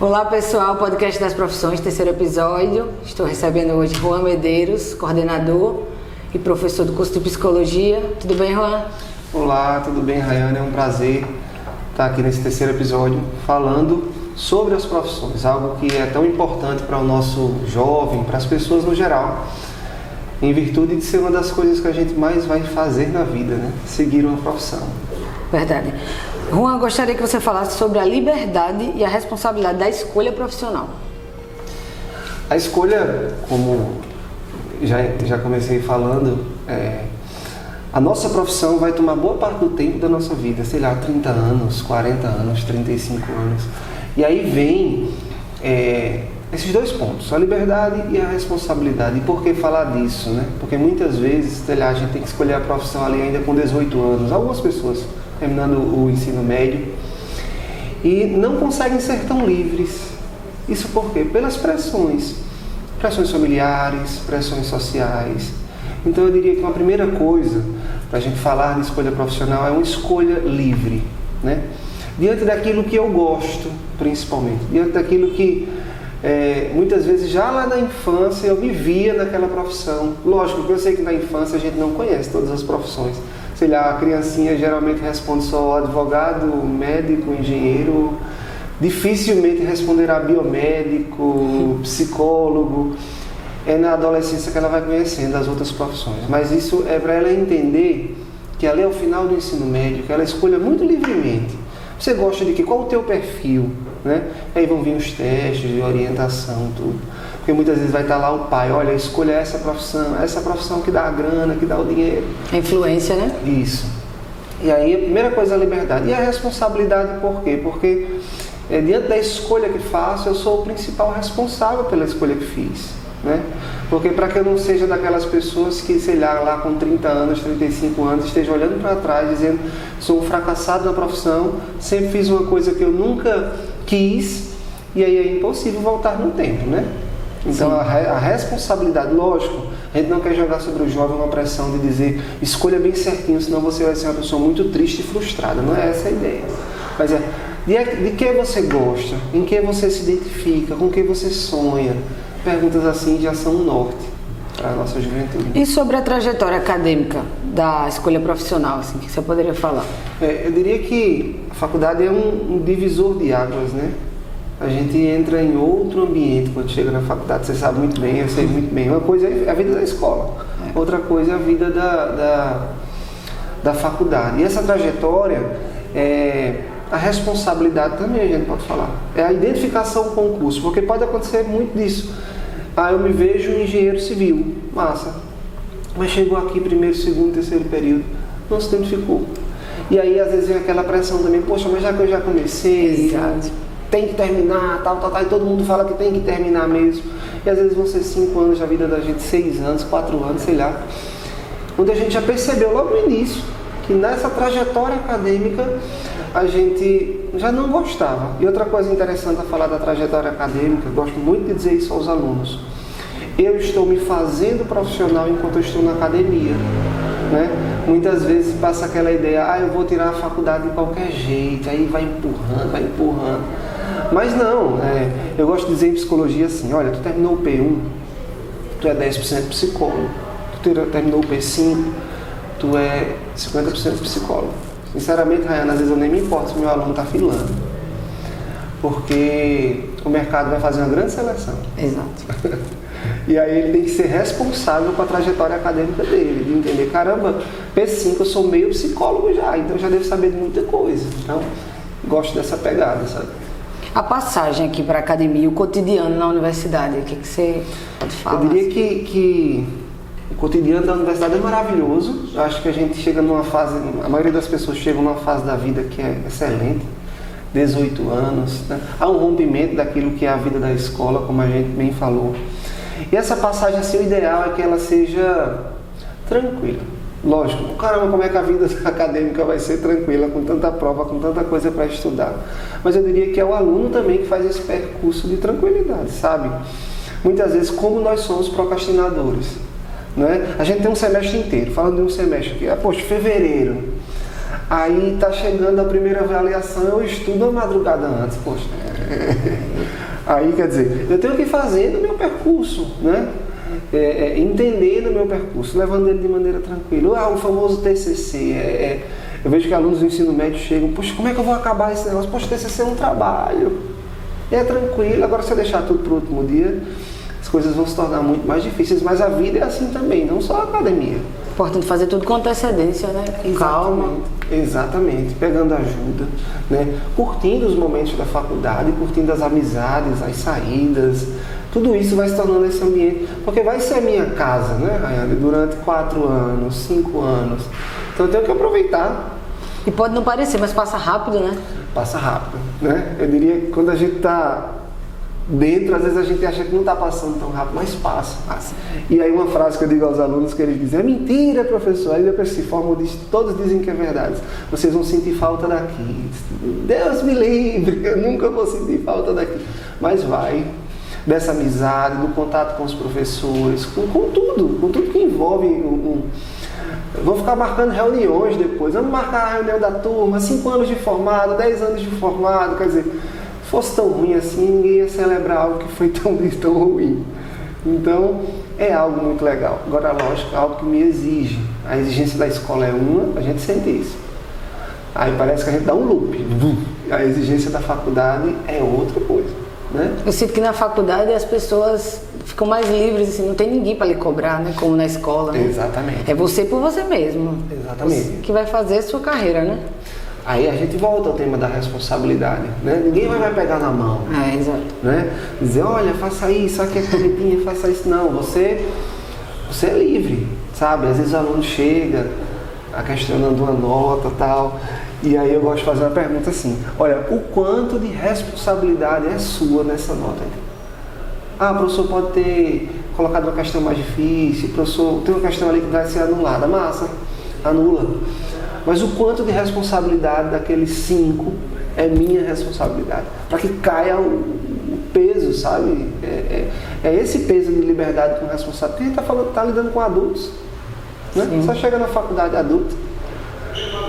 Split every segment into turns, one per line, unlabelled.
Olá pessoal, podcast das profissões, terceiro episódio. Estou recebendo hoje Juan Medeiros, coordenador e professor do curso de psicologia. Tudo bem, Juan?
Olá, tudo bem, Rayane? É um prazer estar aqui nesse terceiro episódio falando sobre as profissões, algo que é tão importante para o nosso jovem, para as pessoas no geral, em virtude de ser uma das coisas que a gente mais vai fazer na vida, né? Seguir uma profissão.
Verdade. Juan, gostaria que você falasse sobre a liberdade e a responsabilidade da escolha profissional.
A escolha, como já comecei falando, a nossa profissão vai tomar boa parte do tempo da nossa vida, sei lá, 30 anos, 40 anos, 35 anos. E aí vem esses dois pontos, a liberdade e a responsabilidade. E por que falar disso, né? Porque muitas vezes, sei lá, a gente tem que escolher a profissão ali ainda com 18 anos, algumas pessoas terminando o ensino médio, e não conseguem ser tão livres. Isso por quê? Pelas pressões familiares, pressões sociais. Então eu diria que uma primeira coisa para a gente falar de escolha profissional é uma escolha livre, né? Diante daquilo que eu gosto, principalmente, diante daquilo que muitas vezes já lá na infância eu vivia naquela profissão. Lógico que eu sei que na infância a gente não conhece todas as profissões. Sei lá, a criancinha geralmente responde só advogado, médico, engenheiro, dificilmente responderá biomédico, psicólogo. É na adolescência que ela vai conhecendo as outras profissões. Mas isso é para ela entender que ali ao final do ensino médio, que ela escolha muito livremente. Você gosta de quê? Qual o teu perfil? Né? Aí vão vir os testes de orientação, tudo. Porque muitas vezes vai estar lá o pai, olha, escolha essa profissão que dá a grana, que dá o dinheiro.
A influência, né?
Isso. E aí a primeira coisa é a liberdade. E a responsabilidade por quê? Porque diante da escolha que faço, eu sou o principal responsável pela escolha que fiz. Né? Porque para que eu não seja daquelas pessoas que, sei lá com 30 anos, 35 anos, esteja olhando para trás dizendo, sou um fracassado na profissão, sempre fiz uma coisa que eu nunca quis, e aí é impossível voltar no tempo, né? Então a responsabilidade, lógico, a gente não quer jogar sobre o jovem uma pressão de dizer, escolha bem certinho, senão você vai ser uma pessoa muito triste e frustrada, não é essa a ideia. Mas de que você gosta, em que você se identifica, com que você sonha. Perguntas assim já são um norte para a nossa juventude.
E sobre a trajetória acadêmica da escolha profissional, assim, que você poderia falar?
Eu diria que a faculdade é um divisor de águas, né? A gente entra em outro ambiente quando chega na faculdade, você sabe muito bem, eu sei muito bem. Uma coisa é a vida da escola, outra coisa é a vida da faculdade. E essa trajetória, a responsabilidade também a gente pode falar. É a identificação com o curso, porque pode acontecer muito disso. Eu me vejo engenheiro civil, massa. Mas chegou aqui primeiro, segundo, terceiro período, não se identificou. E aí às vezes vem aquela pressão também, poxa, mas já que eu já comecei, tem que terminar, tal, e todo mundo fala que tem que terminar mesmo. E às vezes vão ser 5 anos da vida da gente, 6 anos, 4 anos, sei lá. Onde a gente já percebeu logo no início que nessa trajetória acadêmica a gente já não gostava. E outra coisa interessante a falar da trajetória acadêmica, eu gosto muito de dizer isso aos alunos. Eu estou me fazendo profissional enquanto eu estou na academia. Né? Muitas vezes passa aquela ideia, eu vou tirar a faculdade de qualquer jeito, aí vai empurrando. Mas não, eu gosto de dizer em psicologia assim, olha, tu terminou o P1, tu é 10% psicólogo. Tu terminou o P5, tu é 50% psicólogo. Sinceramente, Rayane, às vezes eu nem me importo se meu aluno está filando. Porque o mercado vai fazer uma grande seleção.
Exato.
E aí ele tem que ser responsável com a trajetória acadêmica dele, de entender, caramba, P5 eu sou meio psicólogo já, então eu já devo saber de muita coisa. Então, gosto dessa pegada, sabe?
A passagem aqui para a academia, o cotidiano na universidade, o que você pode falar?
Eu diria que o cotidiano da universidade é maravilhoso. Eu acho que a gente chega numa fase, a maioria das pessoas chega numa fase da vida que é excelente, 18 anos, né? Há um rompimento daquilo que é a vida da escola, como a gente bem falou. E essa passagem, assim, o ideal é que ela seja tranquila. Lógico, caramba, como é que a vida acadêmica vai ser tranquila, com tanta prova, com tanta coisa para estudar. Mas eu diria que é o aluno também que faz esse percurso de tranquilidade, sabe? Muitas vezes, como nós somos procrastinadores, né? A gente tem um semestre inteiro, falando de um semestre aqui, poxa, fevereiro, aí tá chegando a primeira avaliação, eu estudo a madrugada antes, poxa, Aí, quer dizer, eu tenho que fazer no meu percurso, né? Entendendo o meu percurso, levando ele de maneira tranquila. O famoso TCC. Eu vejo que alunos do ensino médio chegam, poxa, como é que eu vou acabar esse negócio? Poxa, TCC é um trabalho. É tranquilo, agora se eu deixar tudo para o último dia, as coisas vão se tornar muito mais difíceis, mas a vida é assim também, não só a academia.
Importante fazer tudo com antecedência, né? Com calma.
Exatamente, pegando ajuda, né? Curtindo os momentos da faculdade, curtindo as amizades, as saídas, tudo isso vai se tornando esse ambiente, porque vai ser a minha casa, né, Rayane, durante 4 anos, 5 anos. Então eu tenho que aproveitar.
E pode não parecer, mas passa rápido, né?
Passa rápido, né? Eu diria que quando a gente está dentro, às vezes a gente acha que não está passando tão rápido, mas passa. E aí uma frase que eu digo aos alunos que eles dizem, é mentira, professor. Aí depois se forma, todos dizem que é verdade. Vocês vão sentir falta daqui. Deus me livre, eu nunca vou sentir falta daqui. Mas vai. Dessa amizade, do contato com os professores, com tudo que envolve Vamos ficar marcando reuniões depois. Vamos marcar a reunião da turma, 5 anos de formado, 10 anos de formado. Quer dizer, se fosse tão ruim assim, ninguém ia celebrar algo que foi tão ruim. Então, é algo muito legal. Agora, lógico, é algo que me exige. A exigência da escola é uma, a gente sente isso. Aí parece que a gente dá um loop. A exigência da faculdade é outra coisa, né?
Eu sinto que na faculdade as pessoas ficam mais livres, assim, não tem ninguém para lhe cobrar, né? Como na escola, né?
Exatamente.
É você por você mesmo.
Exatamente.
Você que vai fazer a sua carreira, né?
Aí a gente volta ao tema da responsabilidade, né? Ninguém vai pegar na mão.
Exato.
Né? Dizer, olha, faça isso, aqui é canetinha, faça isso. Não, você é livre, sabe? Às vezes o aluno chega questionando uma nota e tal, e aí eu gosto de fazer uma pergunta assim, olha, o quanto de responsabilidade é sua nessa nota? O professor pode ter colocado uma questão mais difícil, professor, tem uma questão ali que vai ser anulada, massa, anula. Mas o quanto de responsabilidade daqueles 5 é minha responsabilidade, para que caia o peso, sabe? É esse peso de liberdade com responsabilidade, porque a gente está lidando com adultos, né? Só chega na faculdade adulto,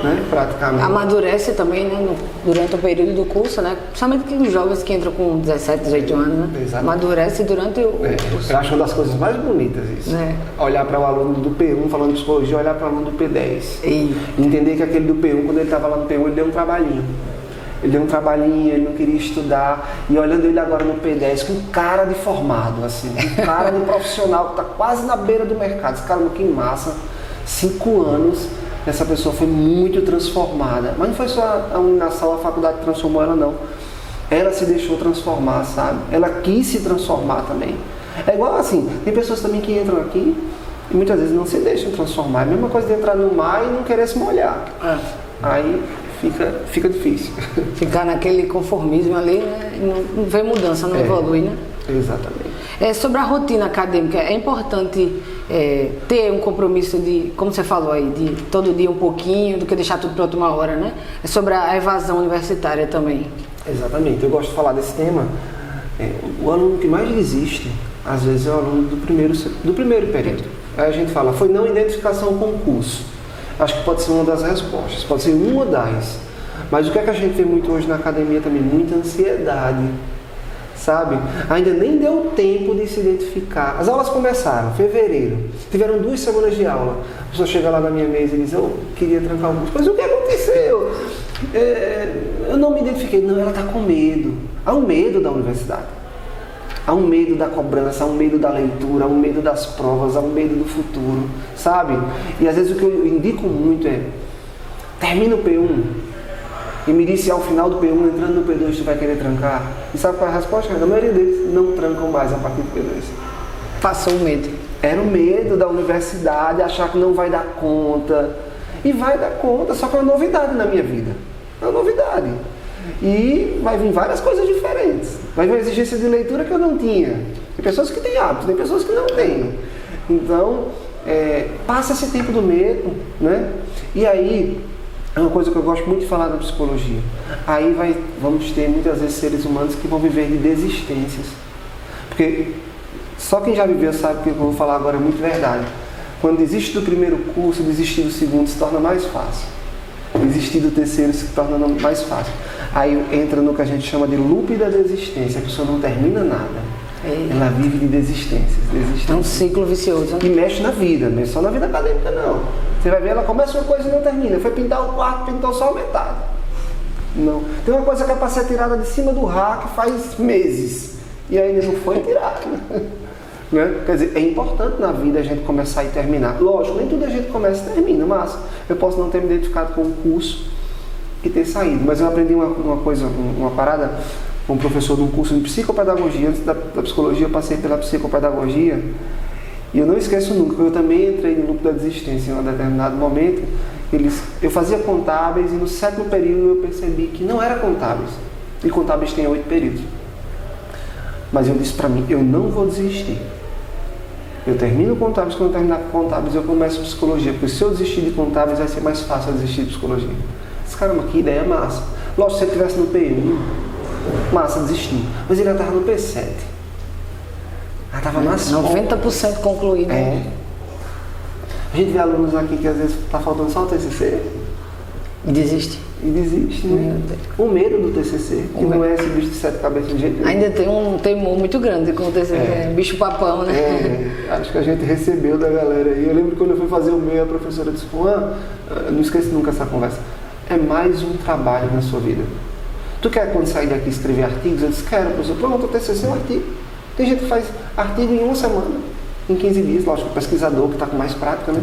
né? Praticamente.
Amadurece também, né? Durante o período do curso, né? Principalmente que os jovens que entram com 17, 18 anos, né?
Exatamente.
Amadurece durante o curso.
Eu acho uma das coisas mais bonitas isso. Olhar para o aluno do P1 falando de psicologia, olhar para o aluno do P10. E entender que aquele do P1, quando ele estava lá no P1, ele deu um trabalhinho. Ele não queria estudar. E olhando ele agora no P10, com cara de formado, assim, com cara de profissional que está quase na beira do mercado. Esse cara, que massa, 5 anos. Essa pessoa foi muito transformada. Mas não foi só a Uninasal, a faculdade que transformou ela, não. Ela se deixou transformar, sabe? Ela quis se transformar também. É igual assim, tem pessoas também que entram aqui e muitas vezes não se deixam transformar. É a mesma coisa de entrar no mar e não querer se molhar. Aí fica difícil.
Ficar naquele conformismo ali, né? Não vê mudança, não evolui, né?
Exatamente.
Sobre a rotina acadêmica, é importante ter um compromisso de, como você falou aí, de todo dia um pouquinho, do que deixar tudo para última hora, né? É sobre a evasão universitária também.
Exatamente, eu gosto de falar desse tema. O aluno que mais desiste, às vezes, é o aluno do primeiro período. Aí a gente fala, foi não identificação com o curso. Acho que pode ser uma das respostas, pode ser uma das. Mas o que é que a gente vê muito hoje na academia também? Muita ansiedade. Sabe? Ainda nem deu tempo de se identificar. As aulas começaram, fevereiro. Tiveram 2 semanas de aula. A pessoa chega lá na minha mesa e diz, eu queria trancar o curso. Mas o que aconteceu? Eu não me identifiquei. Não, ela está com medo. Há um medo da universidade. Há um medo da cobrança, há um medo da leitura, há um medo das provas, há um medo do futuro. Sabe? E às vezes o que eu indico muito é, termina o P1. E me disse ao final do P1, entrando no P2, tu vai querer trancar. E sabe qual é a resposta? A maioria deles não trancam mais a partir do P2.
Passou o medo.
Era o medo da universidade, achar que não vai dar conta. E vai dar conta, só que é uma novidade na minha vida. É uma novidade. E vai vir várias coisas diferentes. Vai vir uma exigência de leitura que eu não tinha. Tem pessoas que têm hábito, tem pessoas que não têm. Então, passa esse tempo do medo, né? E aí, é uma coisa que eu gosto muito de falar na psicologia. Aí vamos ter muitas vezes seres humanos que vão viver de desistências. Porque só quem já viveu sabe que o que eu vou falar agora é muito verdade. Quando desiste do primeiro curso, desistir do segundo se torna mais fácil. Desistir do terceiro se torna mais fácil. Aí entra no que a gente chama de loop da desistência, a pessoa não termina nada. Ela vive de desistências.
É um ciclo vicioso.
E mexe na vida, não é só na vida acadêmica não. Você vai ver, ela começa uma coisa e não termina. Foi pintar o quarto, pintou só a metade. Não. Tem uma coisa que é para ser tirada de cima do rack faz meses. E ainda não foi tirada. Né? Quer dizer, é importante na vida a gente começar e terminar. Lógico, nem tudo a gente começa e termina, mas eu posso não ter me identificado com o curso e ter saído. Mas eu aprendi uma coisa, uma parada com um professor de um curso de psicopedagogia. Antes da psicologia eu passei pela psicopedagogia. E eu não esqueço nunca, eu também entrei no loop da desistência em um determinado momento. Eu fazia contábeis e no 7º período eu percebi que não era contábeis. E contábeis tem 8 períodos. Mas eu disse para mim, eu não vou desistir. Eu termino contábeis, quando eu terminar contábeis eu começo psicologia. Porque se eu desistir de contábeis vai ser mais fácil eu desistir de psicologia. Esse caramba, que ideia massa. Lógico, se ele estivesse no P1, massa, desistir. Mas ele já estava no P7. Ah, tava nas
90% concluído.
É. A gente vê alunos aqui que às vezes tá faltando só o TCC
E desiste.
e desiste, né? O medo do TCC, que não é esse bicho de 7 cabeças de jeito nenhum.
Ainda tem um temor muito grande com o TCC, bicho papão, né?
Acho que a gente recebeu da galera aí. Eu lembro que quando eu fui fazer o meu, a professora disse, Juan, não esqueço nunca essa conversa, é mais um trabalho na sua vida. Tu quer quando sair daqui escrever artigos? Eu disse, quero, professor. Pronto, o TCC é um artigo. Tem gente que faz artigo em 1 semana, em 15 dias, lógico, o pesquisador que está com mais prática, né?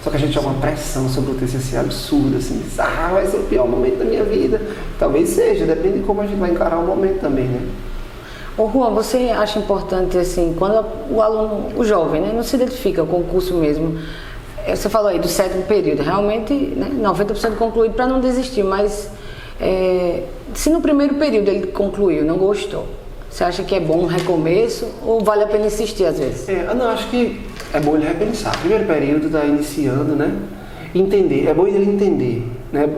Só que a gente tinha uma pressão sobre o TCC absurda, assim, vai ser o pior momento da minha vida. Talvez seja, depende de como a gente vai encarar o momento também, né?
Ô Juan, você acha importante, assim, quando o aluno, o jovem, né, não se identifica com o curso mesmo, você falou aí do 7º período, realmente, né, 90% concluído para não desistir, mas se no primeiro período ele concluiu, não gostou, você acha que é bom um recomeço ou vale a pena insistir às vezes?
Não, acho que é bom ele repensar. Primeiro período está iniciando, né? Entender, é bom ele entender, né?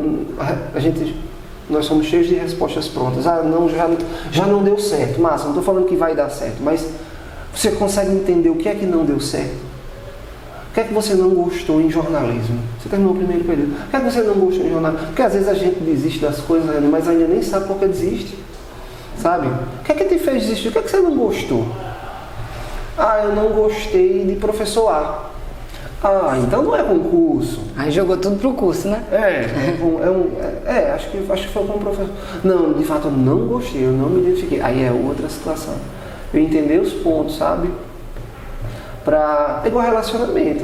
Nós somos cheios de respostas prontas. Não, já não deu certo. Massa, não estou falando que vai dar certo, mas você consegue entender o que é que não deu certo? O que é que você não gostou em jornalismo? Você terminou o primeiro período. O que é que você não gostou em jornalismo? Porque às vezes a gente desiste das coisas, mas ainda nem sabe por que desiste. Sabe? O que é que te fez desistir? O que é que você não gostou? Eu não gostei de professor A. Então não é concurso.
Aí jogou tudo pro curso, né?
Acho que foi com o professor. Não, de fato eu não gostei, eu não me identifiquei. Aí é outra situação. Eu entender os pontos, sabe? É igual relacionamento.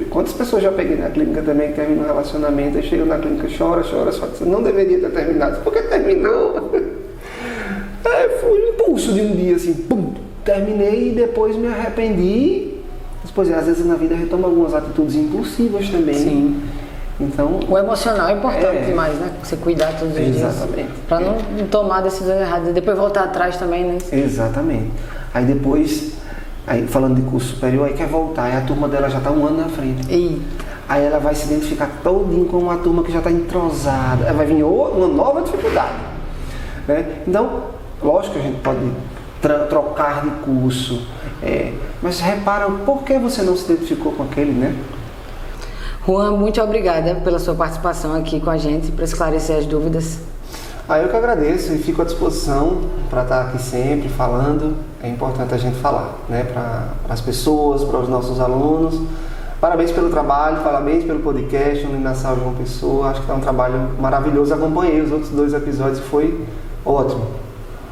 Quantas pessoas já peguei na clínica também que terminam um relacionamento, aí chegam na clínica, chora, só que você não deveria ter terminado. Por que terminou? Foi um impulso de um dia assim, pum, terminei e depois me arrependi. Pois às vezes na vida retoma algumas atitudes impulsivas também.
Sim.
Então,
o emocional é importante demais, né? Você cuidar todos os dias.
Exatamente.
Para não tomar decisões erradas e depois voltar atrás também, né?
Exatamente. Aí depois, falando de curso superior, aí quer voltar, aí a turma dela já está 1 ano na frente. Aí ela vai se identificar todinho com uma turma que já está entrosada. Aí vai vir uma nova dificuldade. Né? Então, lógico que a gente pode trocar de curso, mas repara por que você não se identificou com aquele, né?
Juan, muito obrigada pela sua participação aqui com a gente, para esclarecer as dúvidas.
Eu que agradeço e fico à disposição para estar aqui sempre falando. É importante a gente falar, né? Para as pessoas, para os nossos alunos. Parabéns pelo trabalho, parabéns pelo podcast, Uninasal João Pessoa. Acho que é um trabalho maravilhoso. Acompanhei os outros 2 episódios, foi ótimo.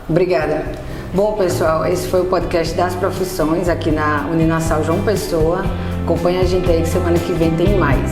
Obrigada. Bom, pessoal, esse foi o podcast das profissões aqui na Uninasal João Pessoa. Acompanhe a gente aí que semana que vem tem mais.